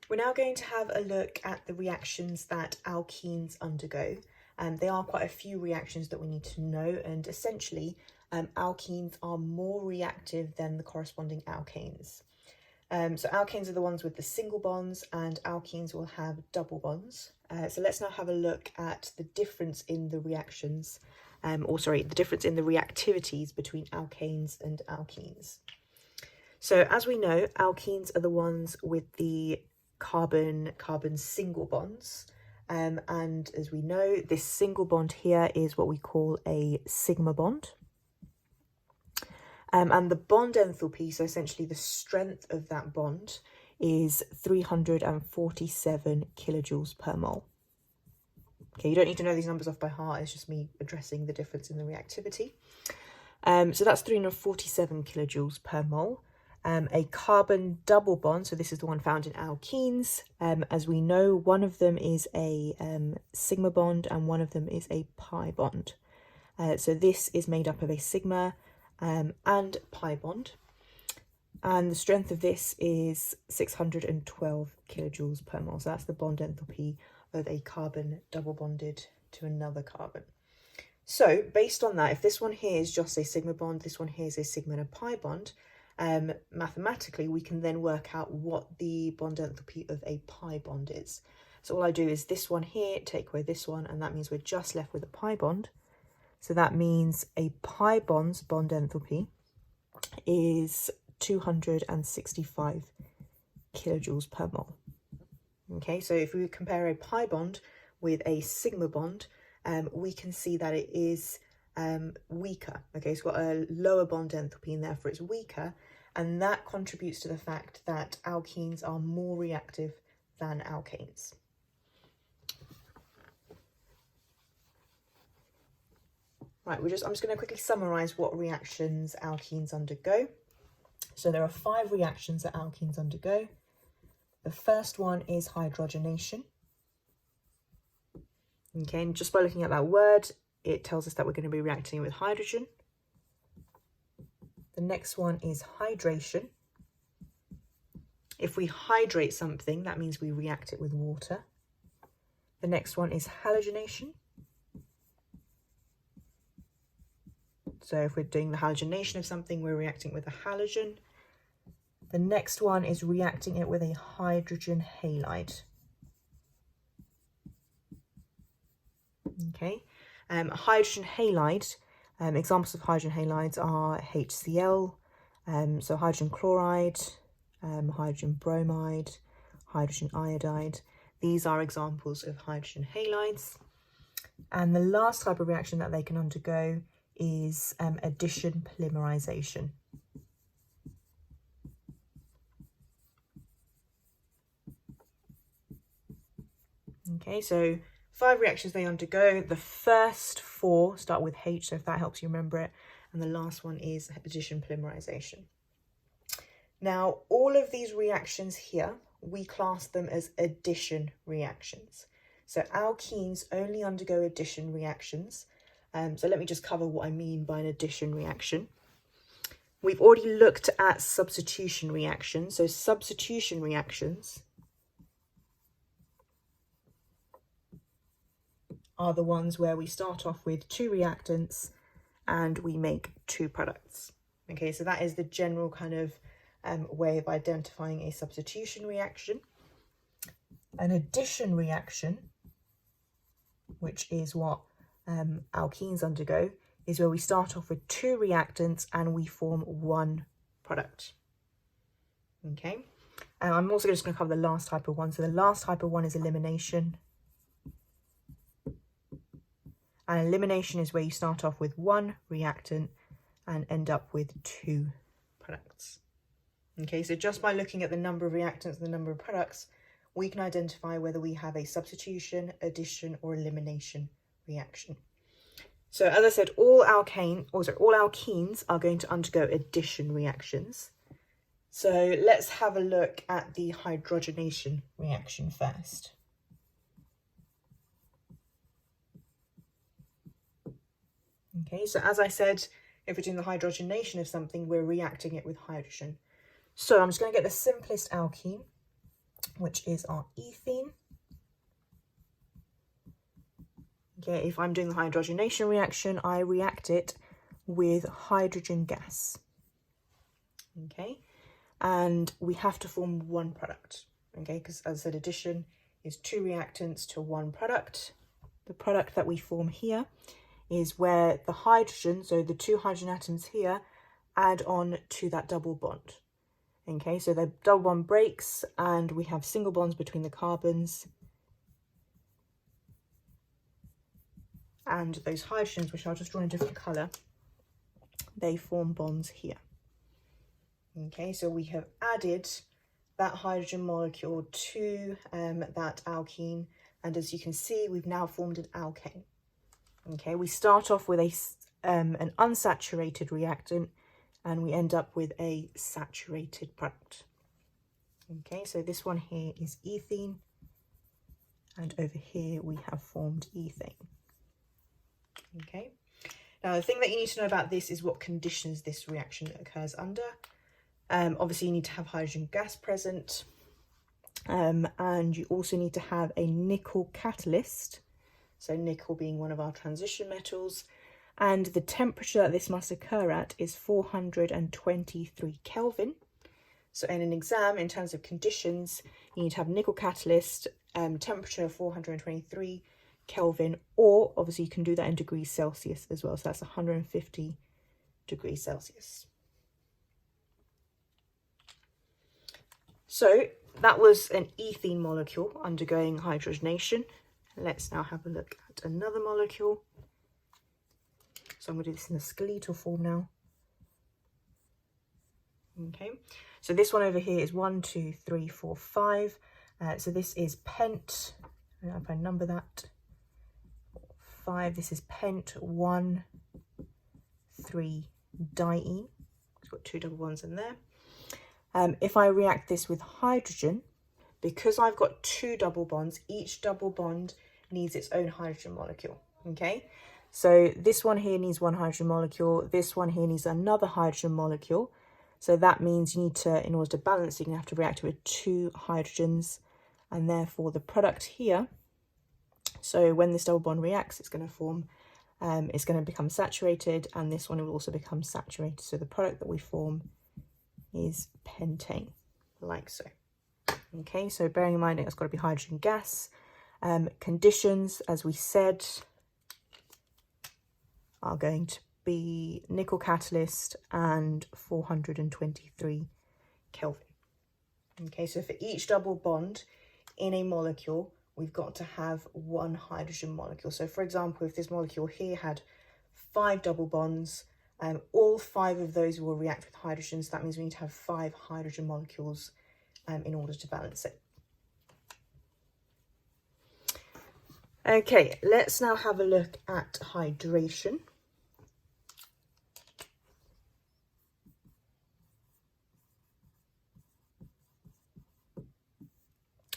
We're now going to have a look at the reactions that alkenes undergo. There are quite a few reactions that we need to know, and essentially alkenes are more reactive than the corresponding alkanes. So alkanes are the ones with the single bonds, and alkenes will have double bonds. So let's now have a look at the difference in the reactions, the difference in the reactivities between alkanes and alkenes. So as we know, alkenes are the ones with the carbon single bonds, and as we know, this single bond here is what we call a sigma bond, and the bond enthalpy, so essentially the strength of that bond, is 347 kilojoules per mole. Okay, you don't need to know these numbers off by heart, it's just me addressing the difference in the reactivity. So that's 347 kilojoules per mole. A carbon double bond, so this is the one found in alkenes. As we know, one of them is a sigma bond and one of them is a pi bond. So this is made up of a sigma and pi bond. And the strength of this is 612 kilojoules per mole. So that's the bond enthalpy of a carbon double bonded to another carbon. So based on that, if this one here is just a sigma bond, this one here is a sigma and a pi bond, mathematically we can then work out what the bond enthalpy of a pi bond is. So all I do is this one here, take away this one, and that means we're just left with a pi bond. So that means a pi bond's bond enthalpy is 265 kilojoules per mole. Okay, so if we compare a pi bond with a sigma bond, we can see that it is weaker. Okay, it's got a lower bond enthalpy and therefore it's weaker, and that contributes to the fact that alkenes are more reactive than alkanes. Right, I'm just going to quickly summarize what reactions alkenes undergo. So there are 5 reactions that alkenes undergo. The first one is hydrogenation. Okay, and just by looking at that word, it tells us that we're going to be reacting with hydrogen. The next one is hydration. If we hydrate something, that means we react it with water. The next one is halogenation. So if we're doing the halogenation of something, we're reacting with a halogen. The next one is reacting it with a hydrogen halide. Okay. Hydrogen halide, examples of hydrogen halides are HCl, so hydrogen chloride, hydrogen bromide, hydrogen iodide. These are examples of hydrogen halides. And the last type of reaction that they can undergo is addition polymerization. Okay, so 5 reactions they undergo. The first 4 start with H, so if that helps you remember it, and the last one is addition polymerization. Now, all of these reactions here, we class them as addition reactions. So alkenes only undergo addition reactions. So let me just cover what I mean by an addition reaction. We've already looked at substitution reactions. So substitution reactions are the ones where we start off with 2 reactants and we make 2 products. Okay, so that is the general kind of way of identifying a substitution reaction. An addition reaction, which is what alkenes undergo, is where we start off with 2 reactants and we form 1 product. Okay, and I'm also just going to cover the last type of one. So the last type of one is elimination. And elimination is where you start off with 1 reactant and end up with 2 products. Okay, so just by looking at the number of reactants and the number of products, we can identify whether we have a substitution, addition, or elimination reaction. So as I said, all alkenes are going to undergo addition reactions. So let's have a look at the hydrogenation reaction first. Okay, so as I said, if we're doing the hydrogenation of something, we're reacting it with hydrogen. So I'm just going to get the simplest alkene, which is our ethene. Okay, if I'm doing the hydrogenation reaction, I react it with hydrogen gas. Okay, and we have to form one product. Okay, because as I said, addition is two reactants to one product. The product that we form here is where the hydrogen, so the two hydrogen atoms here, add on to that double bond. Okay, so the double bond breaks and we have single bonds between the carbons. And those hydrogens, which I'll just draw in a different colour, they form bonds here. Okay, so we have added that hydrogen molecule to that alkene, and as you can see, we've now formed an alkane. Okay, we start off with an unsaturated reactant, and we end up with a saturated product. Okay, so this one here is ethene, and over here we have formed ethane. Okay, now the thing that you need to know about this is what conditions this reaction occurs under. Obviously you need to have hydrogen gas present, and you also need to have a nickel catalyst, so nickel being one of our transition metals, and the temperature that this must occur at is 423 Kelvin. So in an exam, in terms of conditions, you need to have nickel catalyst, temperature 423 Kelvin, or obviously you can do that in degrees Celsius as well, so that's 150 degrees Celsius. So that was an ethene molecule undergoing hydrogenation. Let's now have a look at another molecule. So I'm going to do this in the skeletal form now. Okay, so this one over here is 1, 2, 3, 4, 5. So this is pent. I don't know if I number that. 5. This is pent 1, 3 diene. It's got 2 double bonds in there. If I react this with hydrogen, because I've got 2 double bonds, each double bond needs its own hydrogen molecule. Okay, so this one here needs 1 hydrogen molecule, this one here needs another hydrogen molecule. So that means you need to, in order to balance, you're going to have to react with 2 hydrogens, and therefore the product here, so when this double bond reacts, it's going to form, it's going to become saturated, and this one will also become saturated. So the product that we form is pentane, like so. Okay, so bearing in mind it's got to be hydrogen gas. Conditions, as we said, are going to be nickel catalyst and 423 Kelvin. Okay, so for each double bond in a molecule, we've got to have 1 hydrogen molecule. So for example, if this molecule here had 5 double bonds, all 5 of those will react with hydrogen, so that means we need to have 5 hydrogen molecules in order to balance it. Okay, let's now have a look at hydration.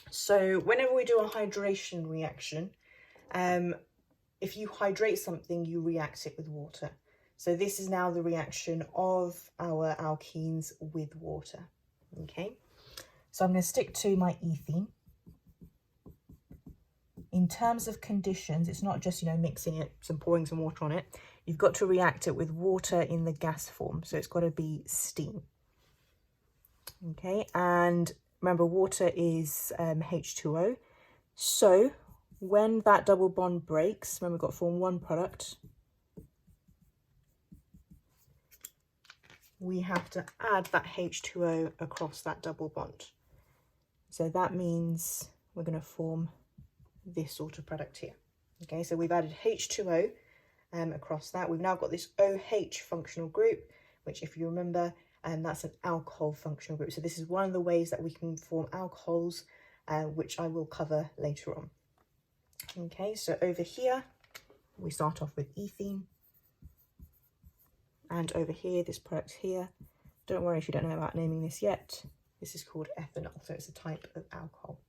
So whenever we do a hydration reaction, if you hydrate something, you react it with water. So this is now the reaction of our alkenes with water. Okay, so I'm going to stick to my ethene. In terms of conditions, it's not just, mixing it and pouring some water on it. You've got to react it with water in the gas form. So it's got to be steam. Okay, and remember, water is H2O. So when that double bond breaks, remember we've got to form one product, we have to add that H2O across that double bond. So that means we're going to form this sort of product here. Okay, so we've added H2O across that. We've now got this OH functional group, which, if you remember, that's an alcohol functional group. So this is one of the ways that we can form alcohols, which I will cover later on. Okay, so over here, we start off with ethene. And over here, this product here, don't worry if you don't know about naming this yet, this is called ethanol, so it's a type of alcohol.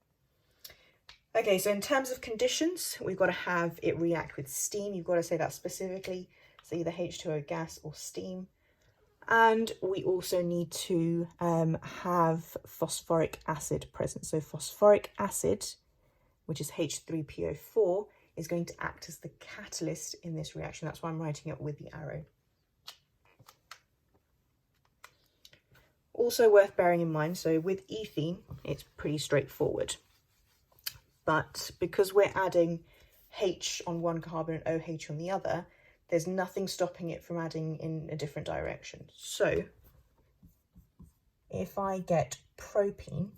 Okay, so in terms of conditions, we've got to have it react with steam. You've got to say that specifically, so either H2O gas or steam. And we also need to have phosphoric acid present. So phosphoric acid, which is H3PO4, is going to act as the catalyst in this reaction. That's why I'm writing it with the arrow. Also worth bearing in mind, so with ethene, it's pretty straightforward. But because we're adding H on one carbon and OH on the other, there's nothing stopping it from adding in a different direction. So if I get propene,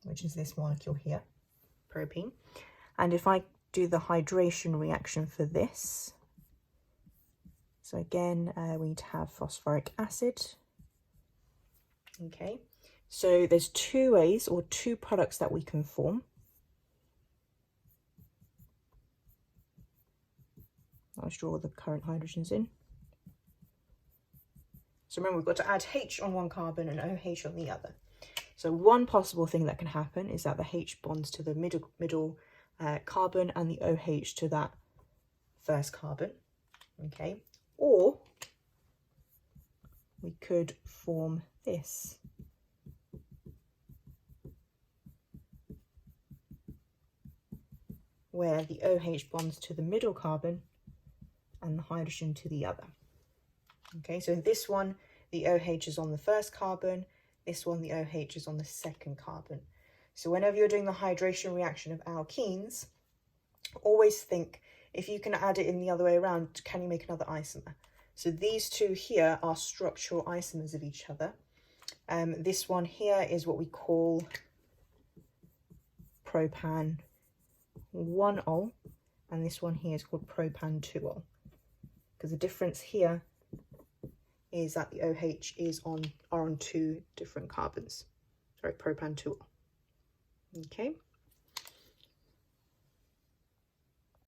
which is this molecule here, propene, and if I do the hydration reaction for this, so again, we need to have phosphoric acid. Okay, so there's two ways or two products that we can form. Let's draw the current hydrogens in. So remember, we've got to add H on one carbon and OH on the other. So one possible thing that can happen is that the H bonds to the middle carbon and the OH to that first carbon. Okay, or we could form this. Where the OH bonds to the middle carbon and the hydrogen to the other. Okay, so in this one, the OH is on the first carbon, this one, the OH is on the second carbon. So whenever you're doing the hydration reaction of alkenes, always think, if you can add it in the other way around, can you make another isomer? So these two here are structural isomers of each other. This one here is what we call propan 1-ol, and this one here is called propan 2-ol. Because the difference here is that the OH are on two different carbons. Sorry, propan 2-ol. Okay.